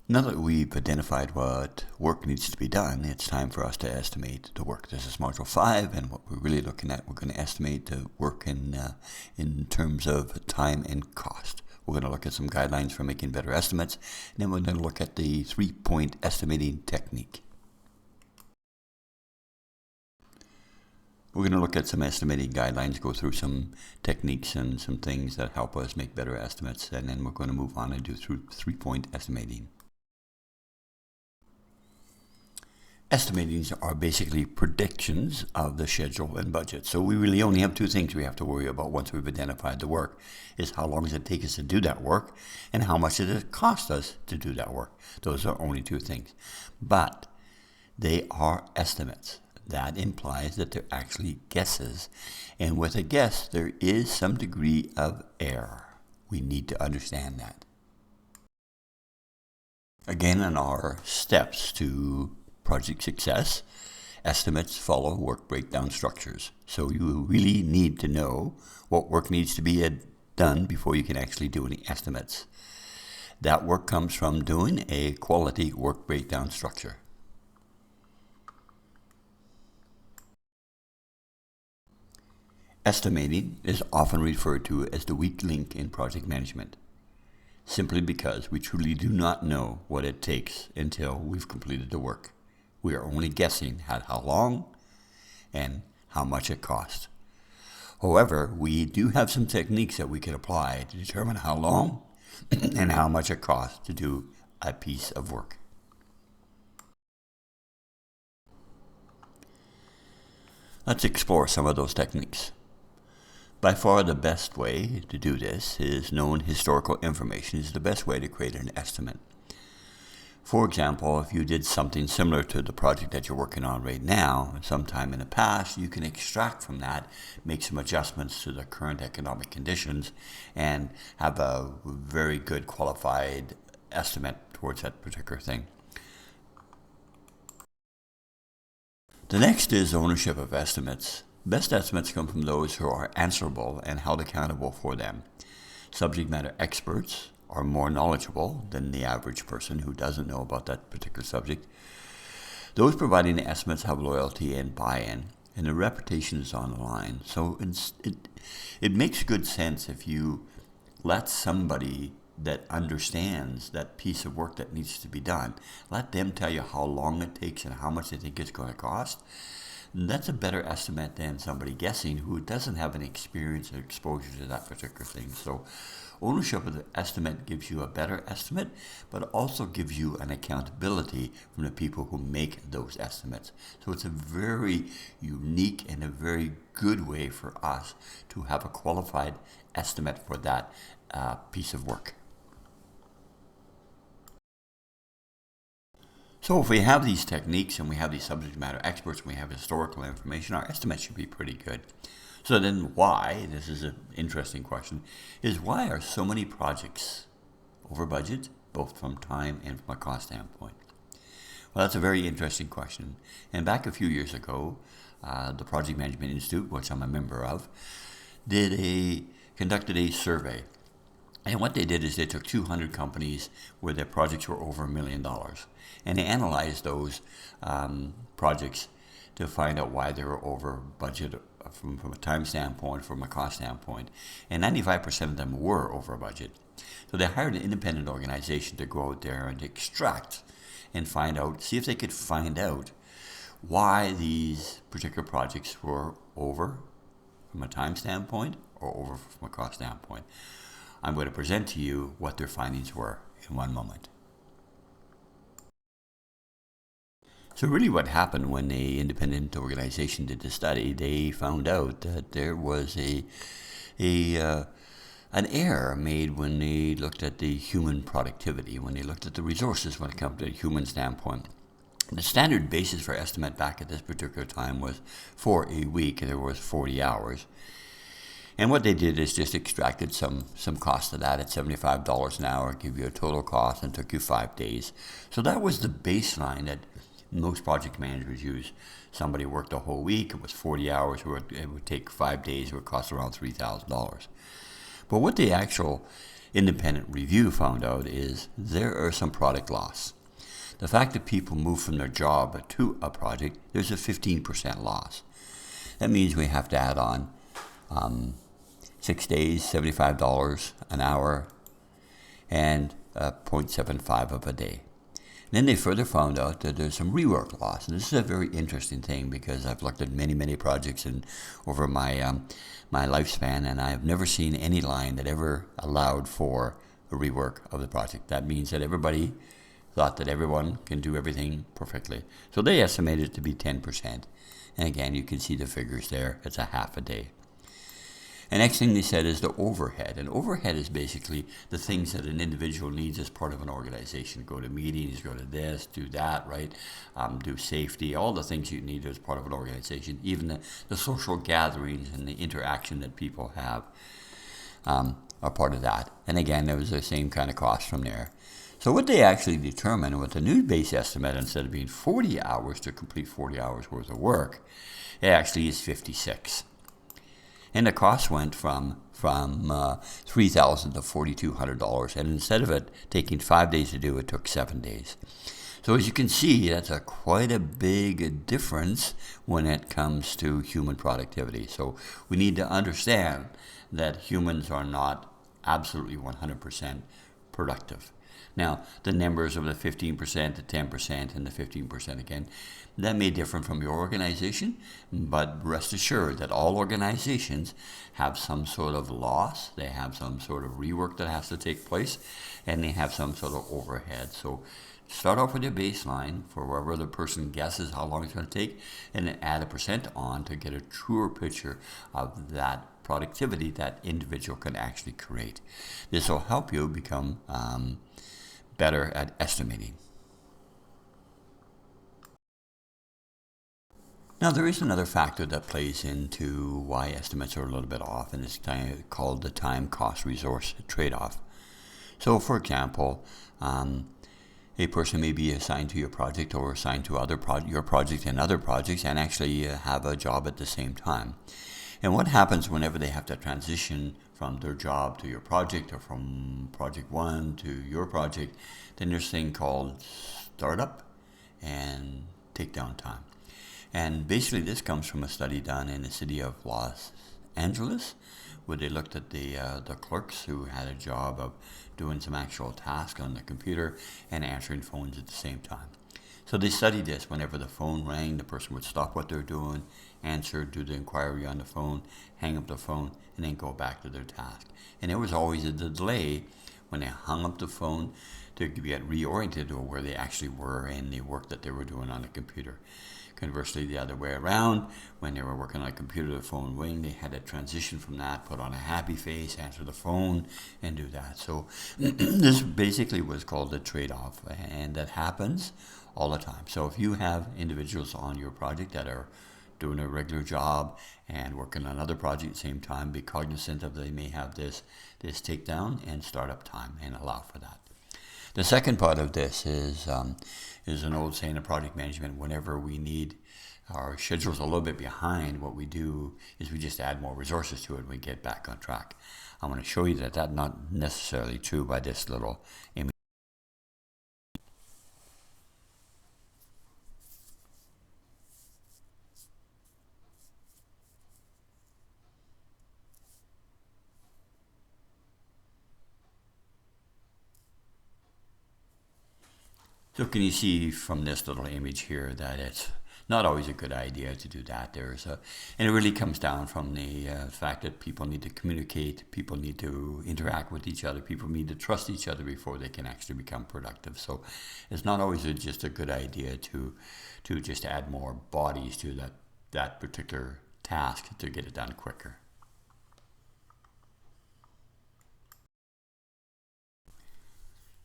Now that we've identified what work needs to be done, it's time for us to estimate the work. This is Module 5, and what we're really looking at, we're going to estimate the work in terms of time and cost. We're going to look at some guidelines for making better estimates, and then we're going to look at the 3-point estimating technique. We're going to look at some estimating guidelines, go through some techniques and some things that help us make better estimates, and then we're going to move on and do 3-point estimating. Estimatings are basically predictions of the schedule and budget. So we really only have two things we have to worry about once we've identified the work, is how long does it take us to do that work, and how much does it cost us to do that work. Those are only two things. But they are estimates. That implies that they're actually guesses. And with a guess, there is some degree of error. We need to understand that. Again, in our steps to project success, estimates follow work breakdown structures. So you really need to know what work needs to be done before you can actually do any estimates. That work comes from doing a quality work breakdown structure. Estimating is often referred to as the weak link in project management, simply because we truly do not know what it takes until we've completed the work. We are only guessing at how long and how much it costs. However, we do have some techniques that we can apply to determine how long and how much it costs to do a piece of work. Let's explore some of those techniques. By far the best way to do this is known historical information is the best way to create an estimate. For example, if you did something similar to the project that you're working on right now, sometime in the past, you can extract from that, make some adjustments to the current economic conditions, and have a very good qualified estimate towards that particular thing. The next is ownership of estimates. Best estimates come from those who are answerable and held accountable for them. Subject matter experts are more knowledgeable than the average person who doesn't know about that particular subject. Those providing the estimates have loyalty and buy-in, and their reputation is on the line. So it makes good sense if you let somebody that understands that piece of work that needs to be done, let them tell you how long it takes and how much they think it's going to cost. That's a better estimate than somebody guessing who doesn't have any experience or exposure to that particular thing. So ownership of the estimate gives you a better estimate, but also gives you an accountability from the people who make those estimates. So it's a very unique and a very good way for us to have a qualified estimate for that piece of work. So if we have these techniques and we have these subject matter experts and we have historical information, our estimates should be pretty good. So then why, this is an interesting question, is why are so many projects over budget, both from time and from a cost standpoint? Well, that's a very interesting question. And back a few years ago, the Project Management Institute, which I'm a member of, conducted a survey. And what they did is they took 200 companies where their projects were over $1 million. And they analyzed those projects to find out why they were over budget from a time standpoint, from a cost standpoint. And 95% of them were over budget. So they hired an independent organization to go out there and extract and find out, see if they could find out why these particular projects were over from a time standpoint or over from a cost standpoint. I'm going to present to you what their findings were in one moment. So really what happened when the independent organization did the study, they found out that there was an error made when they looked at the human productivity, when they looked at the resources when it comes to a human standpoint. The standard basis for estimate back at this particular time was for a week, and there was 40 hours. And what they did is just extracted some cost of that at $75 an hour, give you a total cost, and took you 5 days. So that was the baseline that most project managers use. Somebody worked a whole week, it was 40 hours, it would take 5 days, it would cost around $3,000. But what the actual independent review found out is there are some product loss. The fact that people move from their job to a project, there's a 15% loss. That means we have to add on 6 days, $75 an hour, and 0.75 of a day. And then they further found out that there's some rework loss. And this is a very interesting thing because I've looked at many projects over my my lifespan, and I've never seen any line that ever allowed for a rework of the project. That means that everybody thought that everyone can do everything perfectly. So they estimated it to be 10%. And again, you can see the figures there. It's a half a day. And next thing they said is the overhead. And overhead is basically the things that an individual needs as part of an organization. Go to meetings, go to this, do that, right? Do safety, all the things you need as part of an organization. Even the social gatherings and the interaction that people have are part of that. And again, there was the same kind of cost from there. So what they actually determined with the new base estimate, instead of being 40 hours to complete 40 hours worth of work, it actually is 56. And the cost went from $3,000 to $4,200. And instead of it taking 5 days to do, it took 7 days. So as you can see, that's quite a big difference when it comes to human productivity. So we need to understand that humans are not absolutely 100% productive. Now, the numbers of the 15%, the 10%, and the 15% again, that may differ from your organization, but rest assured that all organizations have some sort of loss, they have some sort of rework that has to take place, and they have some sort of overhead. So start off with your baseline for wherever the person guesses how long it's going to take, and then add a percent on to get a truer picture of that productivity that individual can actually create. This will help you become better at estimating. Now, there is another factor that plays into why estimates are a little bit off, and it's called the time-cost-resource trade-off. So, for example, a person may be assigned to your project or assigned to your project and other projects and actually have a job at the same time. And what happens whenever they have to transition from their job to your project or from project one to your project, then there's a thing called startup and takedown time. And basically this comes from a study done in the city of Los Angeles, where they looked at the clerks who had a job of doing some actual tasks on the computer and answering phones at the same time. So they studied this. Whenever the phone rang, the person would stop what they're doing, answer, do the inquiry on the phone, hang up the phone, and then go back to their task. And there was always a delay when they hung up the phone to get reoriented to where they actually were in the work that they were doing on the computer. Conversely, the other way around, when they were working on a computer, the phone rang, they had to transition from that, put on a happy face, answer the phone, and do that. So this basically was called the trade-off, and that happens all the time. So if you have individuals on your project that are doing a regular job and working on another project at the same time, be cognizant of they may have this takedown and startup time and allow for that. The second part of this is an old saying in project management: whenever we need our schedule's a little bit behind, what we do is we just add more resources to it and we get back on track. I'm going to show you that that's not necessarily true by this little image. So can you see from this little image here that it's not always a good idea to do that. And it really comes down from the fact that people need to communicate, people need to interact with each other, people need to trust each other before they can actually become productive. So it's not always just a good idea to just add more bodies to that particular task to get it done quicker.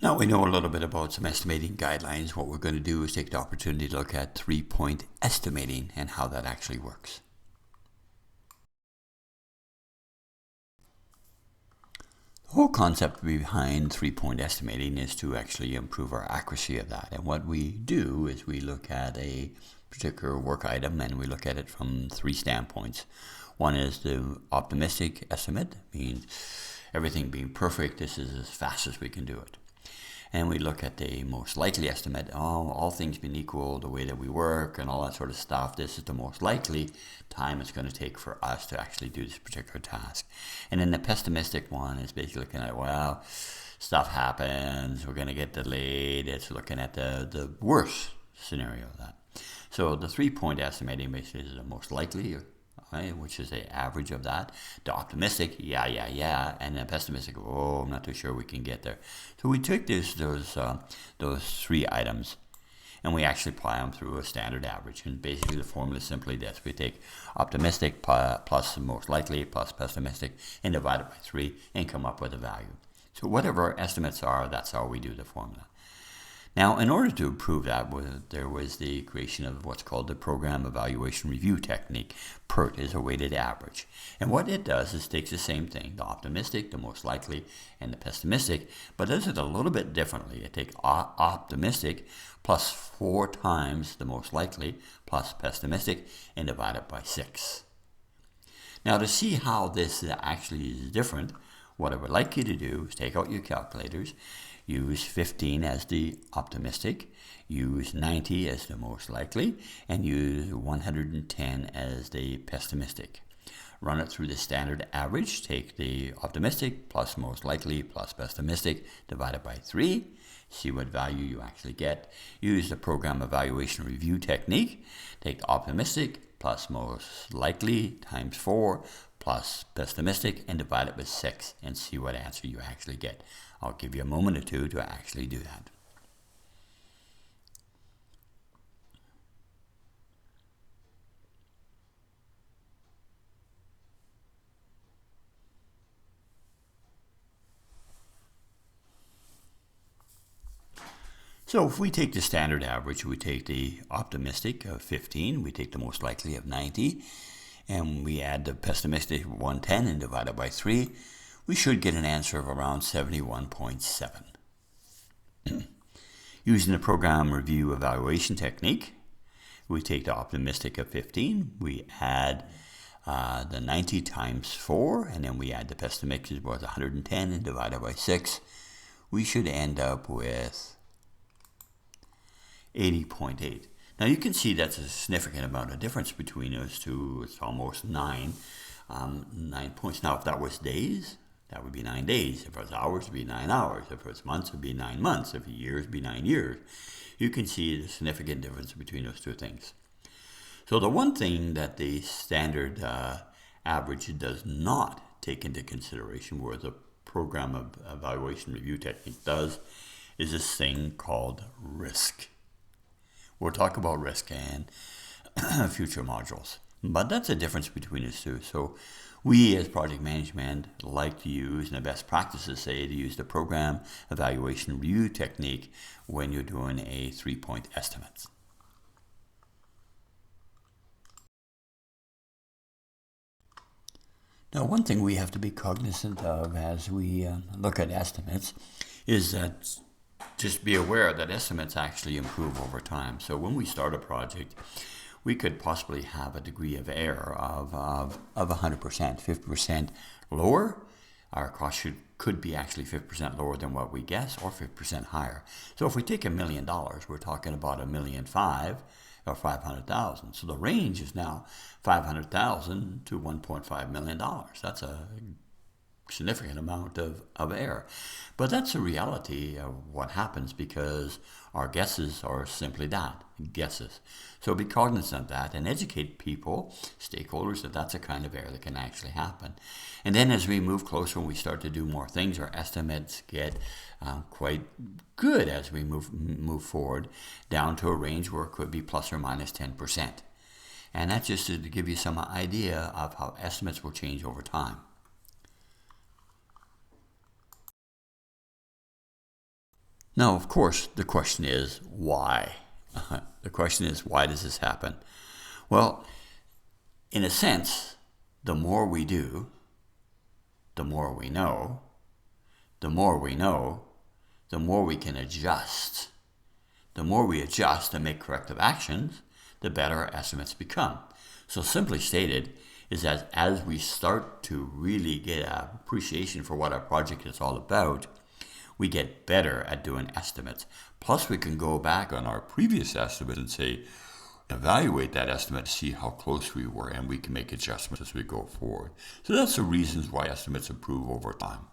Now we know a little bit about some estimating guidelines. What we're going to do is take the opportunity to look at 3-point estimating and how that actually works. The whole concept behind 3-point estimating is to actually improve our accuracy of that. And what we do is we look at a particular work item and we look at it from 3 standpoints. One is the optimistic estimate, means everything being perfect, this is as fast as we can do it. And we look at the most likely estimate. All things being equal, the way that we work and all that sort of stuff, this is the most likely time it's going to take for us to actually do this particular task. And then the pessimistic one is basically looking at, well, stuff happens, we're going to get delayed. It's looking at the worst scenario of that. So the 3-point estimating basically is the most likely, right, which is the average of that. The optimistic, yeah, and the pessimistic, I'm not too sure we can get there. So we took those 3 items and we actually apply them through a standard average. And basically the formula is simply this. We take optimistic plus most likely plus pessimistic and divide it by 3 and come up with a value. So whatever our estimates are, that's how we do the formula. Now, in order to prove that, there was the creation of what's called the Program Evaluation Review Technique. PERT is a weighted average. And what it does is takes the same thing, the optimistic, the most likely, and the pessimistic, but does it a little bit differently. It takes optimistic plus 4 times the most likely plus pessimistic and divide it by 6. Now, to see how this actually is different, what I would like you to do is take out your calculators, use 15 as the optimistic, use 90 as the most likely, and use 110 as the pessimistic. Run it through the standard average. Take the optimistic plus most likely plus pessimistic, divide it by 3. See what value you actually get. Use the Program Evaluation Review Technique. Take the optimistic plus most likely times 4 plus pessimistic and divide it by 6 and see what answer you actually get. I'll give you a moment or two to actually do that. So if we take the standard average, we take the optimistic of 15, we take the most likely of 90, and we add the pessimistic 110 and divide it by 3, we should get an answer of around 71.7. Using the Program Review Evaluation Technique, we take the optimistic of 15, we add the 90 times 4, and then we add the pessimistic, which was 110, and divide it by 6. We should end up with 80.8. Now you can see that's a significant amount of difference between those two. It's almost 9 points. Now if that was days, that would be 9 days. If it was hours, it would be 9 hours. If it was months, it would be 9 months. If it was years, it would be 9 years. You can see the significant difference between those two things. So the one thing that the standard average does not take into consideration, where the Program of Evaluation Review Technique does, is this thing called risk. We'll talk about risk in future modules. But that's the difference between the two. So we as project management like to use, and the best practices say to use the Program Evaluation Review Technique when you're doing a 3-point estimate. Now, one thing we have to be cognizant of as we look at estimates is that just be aware that estimates actually improve over time. So when we start a project, we could possibly have a degree of error of 100%, 50% lower. Our cost could be actually 50% lower than what we guess, or 50% higher. So if we take $1 million, we're talking about $1.5 million or 500,000. So the range is now 500,000 to $1.5 million. That's a significant amount of error. But that's a reality of what happens, because our guesses are simply that, guesses. So be cognizant of that and educate people, stakeholders, that that's a kind of error that can actually happen. And then as we move closer and we start to do more things, our estimates get quite good as we move forward down to a range where it could be plus or minus 10%. And that's just to give you some idea of how estimates will change over time. Now, of course, the question is why? The question is, why does this happen? Well, in a sense, the more we do, the more we know. The more we know, the more we can adjust. The more we adjust and make corrective actions, the better our estimates become. So simply stated, is that as we start to really get an appreciation for what our project is all about, we get better at doing estimates. Plus, we can go back on our previous estimate and say, evaluate that estimate, see how close we were, and we can make adjustments as we go forward. So that's the reasons why estimates improve over time.